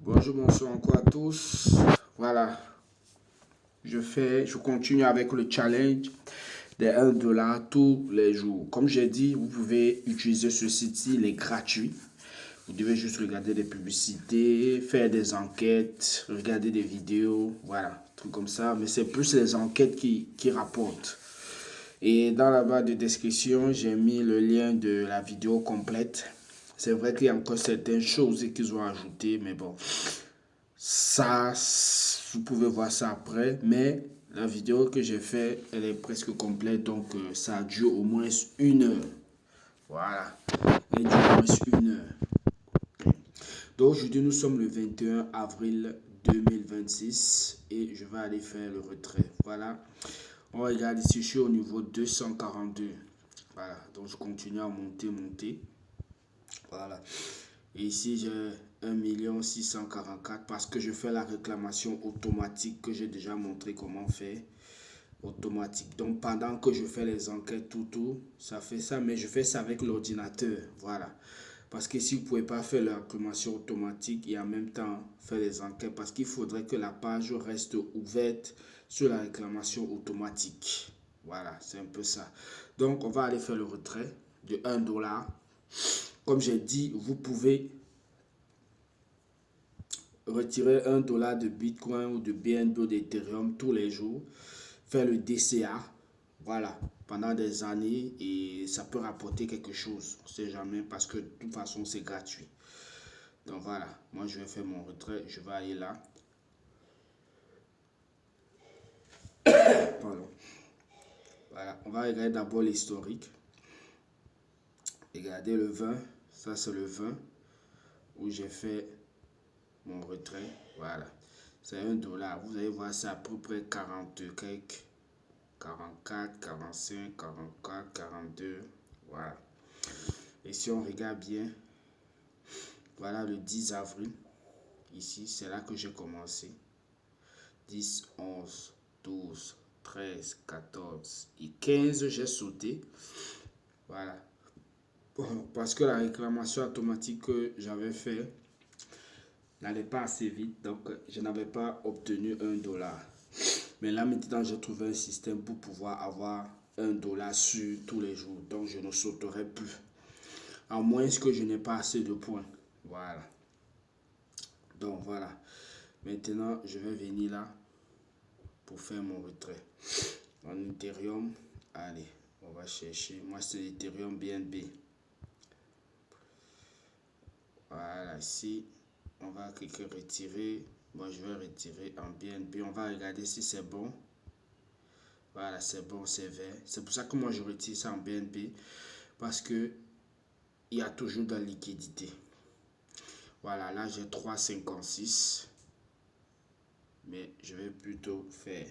Bonjour, bonsoir encore à tous. Voilà, je continue avec le challenge des 1 $ tous les jours. Comme j'ai dit, vous pouvez utiliser ce site-ci, il est gratuit. Vous devez juste regarder des publicités, faire des enquêtes, regarder des vidéos, voilà, trucs comme ça. Mais c'est plus les enquêtes qui rapportent. Et dans la barre de description, j'ai mis le lien de la vidéo complète. C'est vrai qu'il y a encore certaines choses qu'ils ont ajoutées, mais bon, ça, vous pouvez voir ça après, mais la vidéo que j'ai fait, elle est presque complète, donc ça dure au moins 1 heure. Voilà, elle dure au moins 1 heure. Donc aujourd'hui, nous sommes le 21 avril 2026 et je vais aller faire le retrait. Voilà, on regarde ici, je suis au niveau 242. Voilà, donc je continue à monter. Voilà. Et ici, j'ai 1 644 000 parce que je fais la réclamation automatique que j'ai déjà montré comment faire. Automatique. Donc, pendant que je fais les enquêtes, tout, ça fait ça, mais je fais ça avec l'ordinateur. Voilà. Parce que si vous ne pouvez pas faire la réclamation automatique et en même temps faire les enquêtes, parce qu'il faudrait que la page reste ouverte sur la réclamation automatique. Voilà, c'est un peu ça. Donc, on va aller faire le retrait de 1 $. Comme j'ai dit, vous pouvez retirer 1 $ de Bitcoin ou de BNB ou d'Ethereum tous les jours, faire le DCA, voilà, pendant des années et ça peut rapporter quelque chose, on ne sait jamais parce que de toute façon c'est gratuit. Donc voilà, moi je vais faire mon retrait, je vais aller là. Pardon. Voilà, on va regarder d'abord l'historique. Regardez le 20, ça c'est le 20 où j'ai fait mon retrait, voilà. C'est 1 $. Vous allez voir, c'est à peu près 40 quelques, 44, 45, 44, 42. Voilà. Et si on regarde bien, voilà le 10 avril. Ici, c'est là que j'ai commencé. 10, 11, 12, 13, 14 et 15, j'ai sauté. Voilà. Parce que la réclamation automatique que j'avais fait n'allait pas assez vite. Donc, je n'avais pas obtenu 1 $. Mais là, maintenant, j'ai trouvé un système pour pouvoir avoir 1 $ sur tous les jours. Donc, je ne sauterai plus. À moins que je n'ai pas assez de points. Voilà. Donc, voilà. Maintenant, je vais venir là pour faire mon retrait. En Ethereum, allez, on va chercher. Moi, c'est Ethereum BNB. Voilà, ici, on va cliquer retirer. Moi, je vais retirer en BNB. On va regarder si c'est bon. Voilà, c'est bon, c'est vert. C'est pour ça que moi, je retire ça en BNB. Parce que il y a toujours de la liquidité. Voilà, là, j'ai 3,56. Mais je vais plutôt faire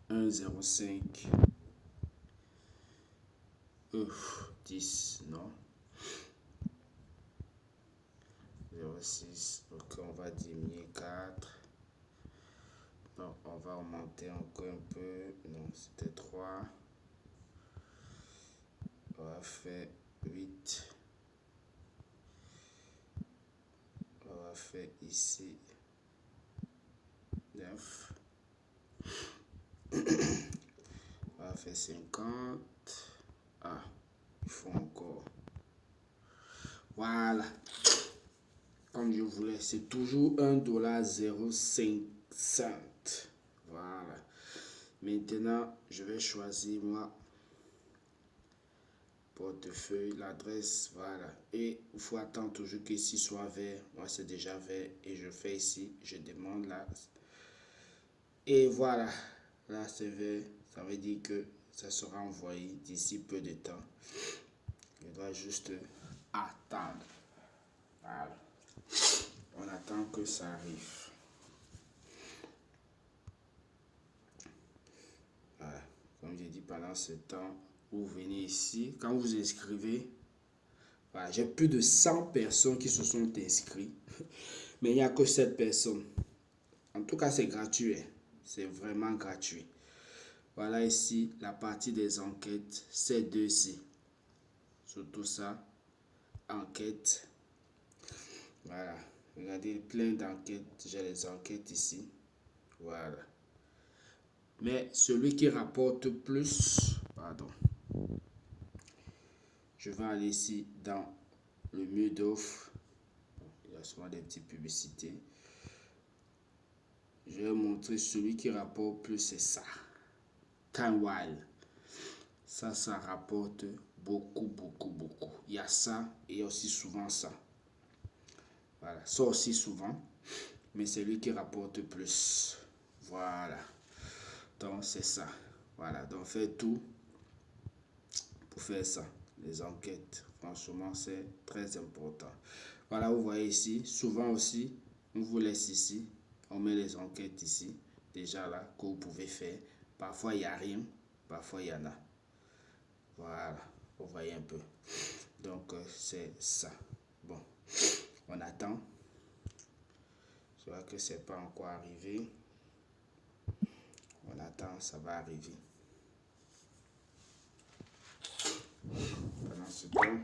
1,05. 10, non. 0,6. Ok, on va diminuer 4. Non, on va augmenter encore un peu. Non, c'était 3. On va faire 8. On va faire ici 9. On va faire 50. Ah, il faut encore. Voilà. Comme je voulais, c'est toujours 1,05 $. Voilà. Maintenant, je vais choisir moi portefeuille, l'adresse, voilà. Et il faut attendre toujours que ici soit vert. Moi, c'est déjà vert. Et je fais ici, je demande là. Et voilà. Là, c'est vert. Ça veut dire que ça sera envoyé d'ici peu de temps. Je dois juste attendre. Voilà. On attend que ça arrive. Voilà. Comme j'ai dit, pendant ce temps, vous venez ici. Quand vous inscrivez, voilà, j'ai plus de 100 personnes qui se sont inscrites. Mais il n'y a que 7 personnes. En tout cas, c'est gratuit. C'est vraiment gratuit. Voilà ici la partie des enquêtes. C'est deux-ci. Surtout ça. enquêtes. Voilà. Regardez, plein d'enquêtes. J'ai les enquêtes ici. Voilà. Mais celui qui rapporte plus, pardon, je vais aller ici dans le menu d'offres. Il y a souvent des petites publicités. Je vais montrer celui qui rapporte plus, c'est ça. Timewile. Ça rapporte beaucoup, beaucoup, beaucoup. Il y a ça et il y a aussi souvent ça. Voilà, ça aussi souvent. Mais c'est lui qui rapporte plus. Voilà. Donc c'est ça. Voilà, donc faites tout pour faire ça. Les enquêtes, franchement, c'est très important. Voilà, vous voyez ici, souvent aussi, on vous laisse ici, on met les enquêtes ici, déjà là, que vous pouvez faire. Parfois, il n'y a rien, parfois, il y en a. Voilà, vous voyez un peu. Donc, c'est ça. Bon, on attend. Je vois que c'est pas encore arrivé. On attend, ça va arriver. Pendant ce temps,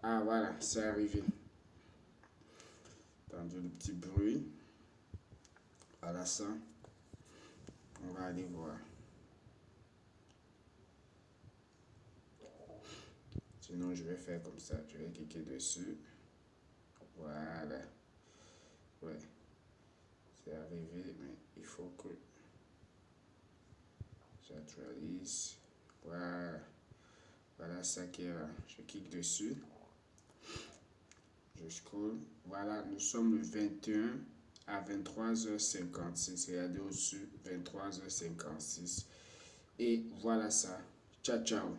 ah voilà, c'est arrivé. Entendu le petit bruit. Voilà ça. On va aller voir. Sinon, je vais faire comme ça. Je vais cliquer dessus. Voilà. Ouais. C'est arrivé, mais il faut que j'actualise. Voilà. Voilà ça qui est là. Je clique dessus. Je scroll. Voilà, nous sommes le 21 à 23h56. Regardez au-dessus, 23h56. Et voilà ça. Ciao, ciao.